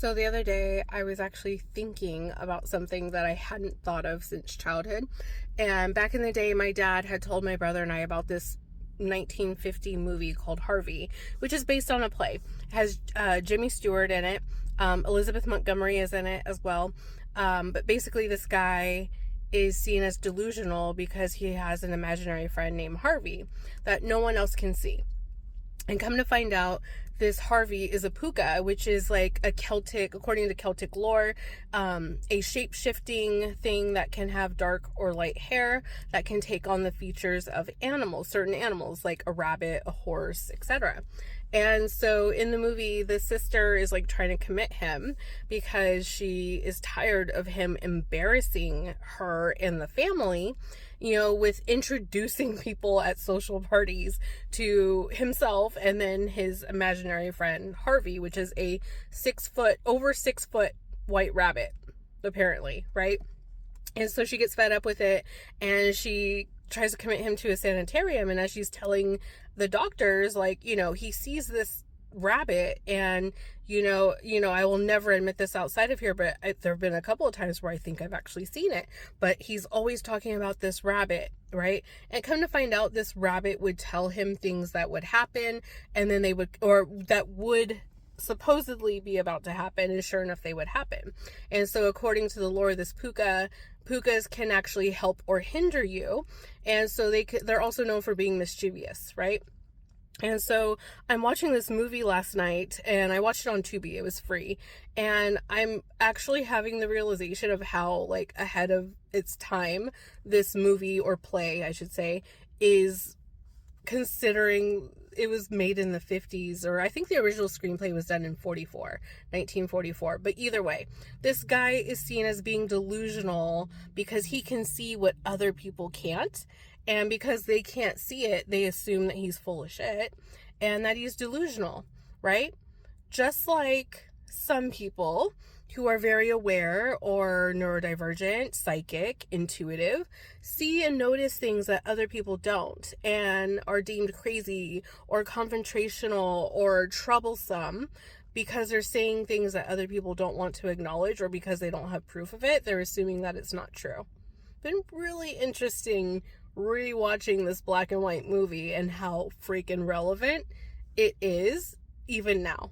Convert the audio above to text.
So the other day, I was actually thinking about something that I hadn't thought of since childhood. And back in the day, my dad had told my brother and I about this 1950 movie called Harvey, which is based on a play. It has Jimmy Stewart in it. Elizabeth Montgomery is in it as well. But basically, this guy is seen as delusional because he has an imaginary friend named Harvey that no one else can see. And come to find out, this Harvey is a puka, which is like a Celtic, according to Celtic lore, a shape-shifting thing that can have dark or light hair that can take on the features of animals, certain animals, like a rabbit, a horse, etc. And so in the movie, the sister is like trying to commit him because she is tired of him embarrassing her and the family, with introducing people at social parties to himself and then his imaginary friend Harvey, which is a over 6 foot white rabbit, apparently, right? And so she gets fed up with it and she tries to commit him to a sanitarium. And as she's telling the doctors, he sees this rabbit and, I will never admit this outside of here, but there have been a couple of times where I think I've actually seen it, but he's always talking about this rabbit, right? And come to find out, this rabbit would tell him things that would happen and then that would supposedly be about to happen, and sure enough they would happen. And so according to the lore, this pukas can actually help or hinder you, and so they're also known for being mischievous, right? And so I'm watching this movie last night, and I watched it on Tubi. It was free, and I'm actually having the realization of how ahead of its time this movie, or play I should say, is, considering it was made in the 50s, or I think the original screenplay was done in 1944. But either way, this guy is seen as being delusional because he can see what other people can't. And because they can't see it, they assume that he's full of shit and that he's delusional, right? Just like some people who are very aware or neurodivergent, psychic, intuitive, see and notice things that other people don't and are deemed crazy or confrontational or troublesome because they're saying things that other people don't want to acknowledge, or because they don't have proof of it, they're assuming that it's not true. Been really interesting rewatching this black and white movie and how freaking relevant it is even now.